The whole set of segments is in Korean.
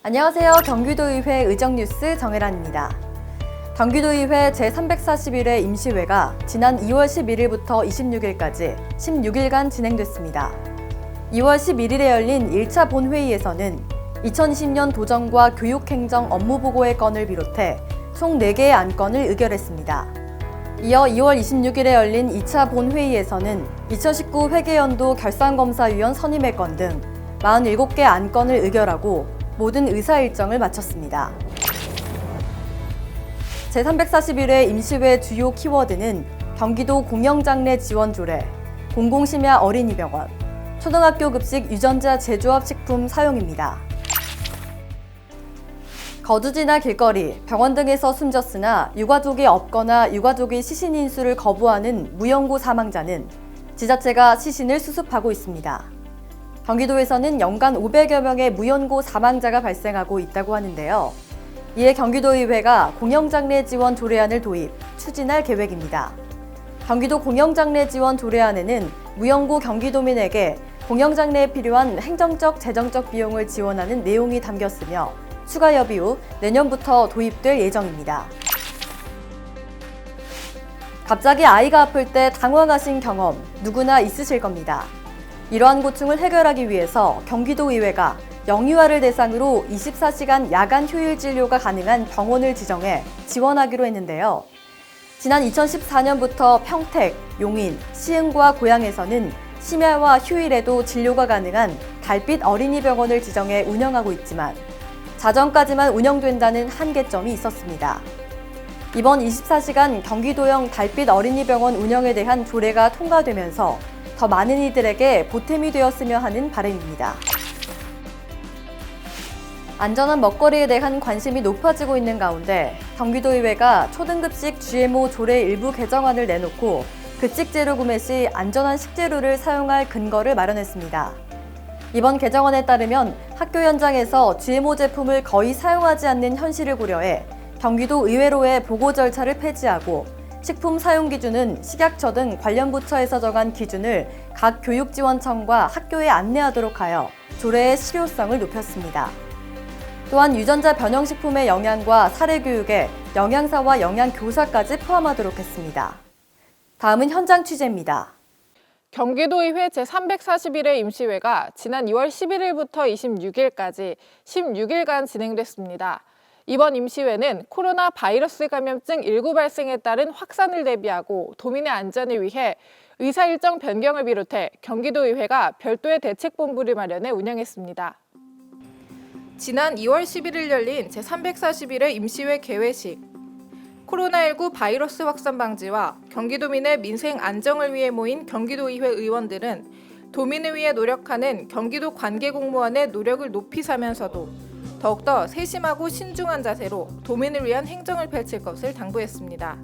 안녕하세요. 경기도의회 의정뉴스 정혜란입니다. 경기도의회 제341회 임시회가 지난 2월 11일부터 26일까지 16일간 진행됐습니다. 2월 11일에 열린 1차 본회의에서는 2020년 도정과 교육행정 업무보고의 건을 비롯해 총 4개의 안건을 의결했습니다. 이어 2월 26일에 열린 2차 본회의에서는 2019 회계연도 결산검사위원 선임의 건 등 47개 안건을 의결하고 모든 의사 일정을 마쳤습니다. 제341회 임시회 주요 키워드는 경기도 공영장래 지원 조례, 공공심야 어린이병원, 초등학교 급식 유전자 제조업 식품 사용입니다. 거주지나 길거리, 병원 등에서 숨졌으나 유가족이 없거나 유가족이 시신 인수를 거부하는 무연고 사망자는 지자체가 시신을 수습하고 있습니다. 경기도에서는 연간 500여 명의 무연고 사망자가 발생하고 있다고 하는데요. 이에 경기도의회가 공영장래 지원 조례안을 도입, 추진할 계획입니다. 경기도 공영장래 지원 조례안에는 무연고 경기도민에게 공영장래에 필요한 행정적, 재정적 비용을 지원하는 내용이 담겼으며 추가 협의 후 내년부터 도입될 예정입니다. 갑자기 아이가 아플 때 당황하신 경험 누구나 있으실 겁니다. 이러한 고충을 해결하기 위해서 경기도의회가 영유아를 대상으로 24시간 야간 휴일 진료가 가능한 병원을 지정해 지원하기로 했는데요. 지난 2014년부터 평택, 용인, 시흥과 고양에서는 심야와 휴일에도 진료가 가능한 달빛 어린이병원을 지정해 운영하고 있지만 자정까지만 운영된다는 한계점이 있었습니다. 이번 24시간 경기도형 달빛 어린이병원 운영에 대한 조례가 통과되면서 더 많은 이들에게 보탬이 되었으면 하는 바람입니다. 안전한 먹거리에 대한 관심이 높아지고 있는 가운데 경기도의회가 초등급식 GMO 조례 일부 개정안을 내놓고 급식 재료 구매 시 안전한 식재료를 사용할 근거를 마련했습니다. 이번 개정안에 따르면 학교 현장에서 GMO 제품을 거의 사용하지 않는 현실을 고려해 경기도 의회로의 보고 절차를 폐지하고 식품 사용 기준은 식약처 등 관련 부처에서 정한 기준을 각 교육지원청과 학교에 안내하도록 하여 조례의 실효성을 높였습니다. 또한 유전자 변형식품의 영양과 사례교육에 영양사와 영양교사까지 포함하도록 했습니다. 다음은 현장 취재입니다. 경기도의회 제341회 임시회가 지난 2월 11일부터 26일까지 16일간 진행됐습니다. 이번 임시회는 코로나 바이러스 감염증 19 발생에 따른 확산을 대비하고 도민의 안전을 위해 의사 일정 변경을 비롯해 경기도의회가 별도의 대책본부를 마련해 운영했습니다. 지난 2월 11일 열린 제341회 임시회 개회식. 코로나19 바이러스 확산 방지와 경기도민의 민생 안정을 위해 모인 경기도의회 의원들은 도민을 위해 노력하는 경기도 관계공무원의 노력을 높이 사면서도 더욱더 세심하고 신중한 자세로 도민을 위한 행정을 펼칠 것을 당부했습니다.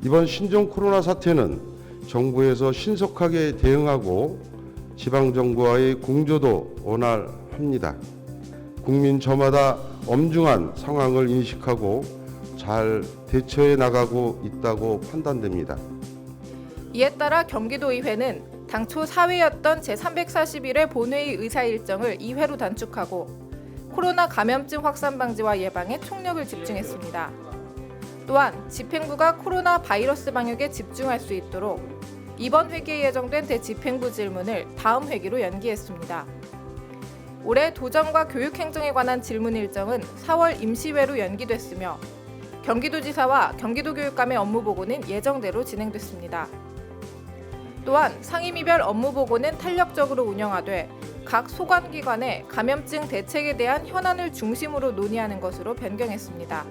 이번 신종 코로나 사태는 정부에서 신속하게 대응하고 지방정부와의 공조도 원활합니다. 국민 저마다 엄중한 상황을 인식하고 잘 대처해 나가고 있다고 판단됩니다. 이에 따라 경기도의회는 당초 4회였던 제341회 본회의 의사 일정을 2회로 단축하고 코로나 감염증 확산 방지와 예방에 총력을 집중했습니다. 또한 집행부가 코로나 바이러스 방역에 집중할 수 있도록 이번 회기에 예정된 대집행부 질문을 다음 회기로 연기했습니다. 올해 도정과 교육행정에 관한 질문 일정은 4월 임시회로 연기됐으며 경기도지사와 경기도교육감의 업무보고는 예정대로 진행됐습니다. 또한 상임위별 업무보고는 탄력적으로 운영하되 각 소관기관의 감염증 대책에 대한 현안을 중심으로 논의하는 것으로 변경했습니다.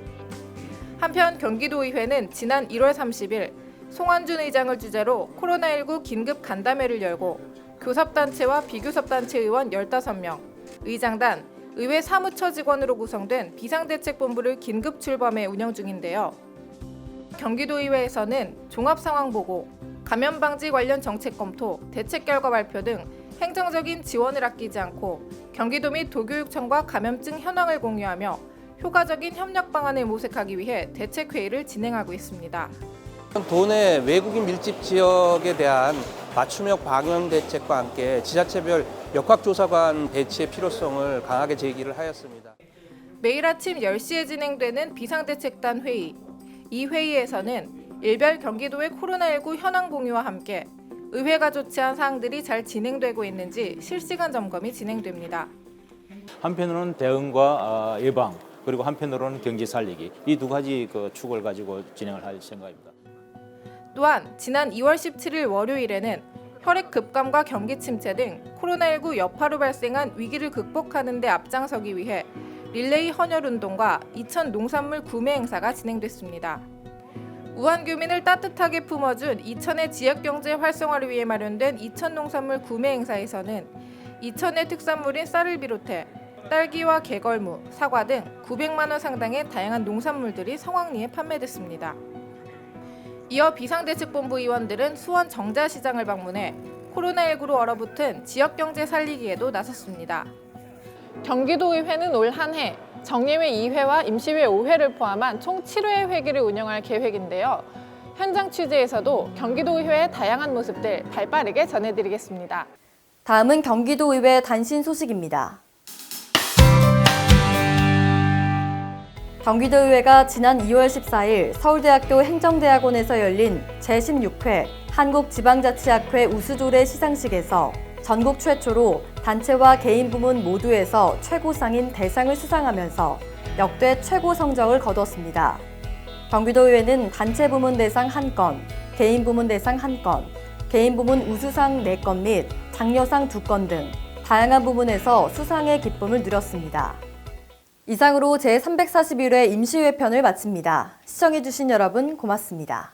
한편 경기도의회는 지난 1월 30일 송환준 의장을 주재로 코로나19 긴급 간담회를 열고 교섭단체와 비교섭단체 의원 15명, 의장단, 의회 사무처 직원으로 구성된 비상대책본부를 긴급 출범해 운영 중인데요. 경기도의회에서는 종합상황보고, 감염방지 관련 정책 검토, 대책 결과 발표 등 행정적인 지원을 아끼지 않고 경기도 및 도교육청과 감염증 현황을 공유하며 효과적인 협력 방안을 모색하기 위해 대책회의를 진행하고 있습니다. 도내 외국인 밀집 지역에 대한 맞춤형 방역 대책과 함께 지자체별 역학조사관 배치의 필요성을 강하게 제기를 하였습니다. 매일 아침 10시에 진행되는 비상대책단 회의. 이 회의에서는 일별 경기도의 코로나19 현황 공유와 함께 의회가 조치한 사항들이 잘 진행되고 있는지 실시간 점검이 진행됩니다. 한편으로는 대응과 예방, 그리고 한편으로는 경제 살리기, 이 두 가지 축을 가지고 진행을 할 생각입니다. 또한 지난 2월 17일 월요일에는 혈액 급감과 경기 침체 등 코로나19 여파로 발생한 위기를 극복하는 데 앞장서기 위해 릴레이 헌혈 운동과 이천 농산물 구매 행사가 진행됐습니다. 우한 교민을 따뜻하게 품어준 이천의 지역 경제 활성화를 위해 마련된 이천 농산물 구매 행사에서는 이천의 특산물인 쌀을 비롯해 딸기와 개걸무, 사과 등 900만 원 상당의 다양한 농산물들이 성황리에 판매됐습니다. 이어 비상대책본부 의원들은 수원 정자시장을 방문해 코로나19로 얼어붙은 지역 경제 살리기에도 나섰습니다. 경기도의회는 올 한 해 정예회 2회와 임시회 5회를 포함한 총 7회 회기를 운영할 계획인데요. 현장 취재에서도 경기도의회의 다양한 모습들 발빠르게 전해드리겠습니다. 다음은 경기도의회 단신 소식입니다. 경기도의회가 지난 2월 14일 서울대학교 행정대학원에서 열린 제16회 한국지방자치학회 우수조례 시상식에서 전국 최초로 단체와 개인 부문 모두에서 최고상인 대상을 수상하면서 역대 최고 성적을 거뒀습니다. 경기도의회는 단체 부문 대상 1건, 개인 부문 대상 1건, 개인 부문 우수상 4건 및 장려상 2건 등 다양한 부문에서 수상의 기쁨을 누렸습니다. 이상으로 제341회 임시회편을 마칩니다. 시청해주신 여러분 고맙습니다.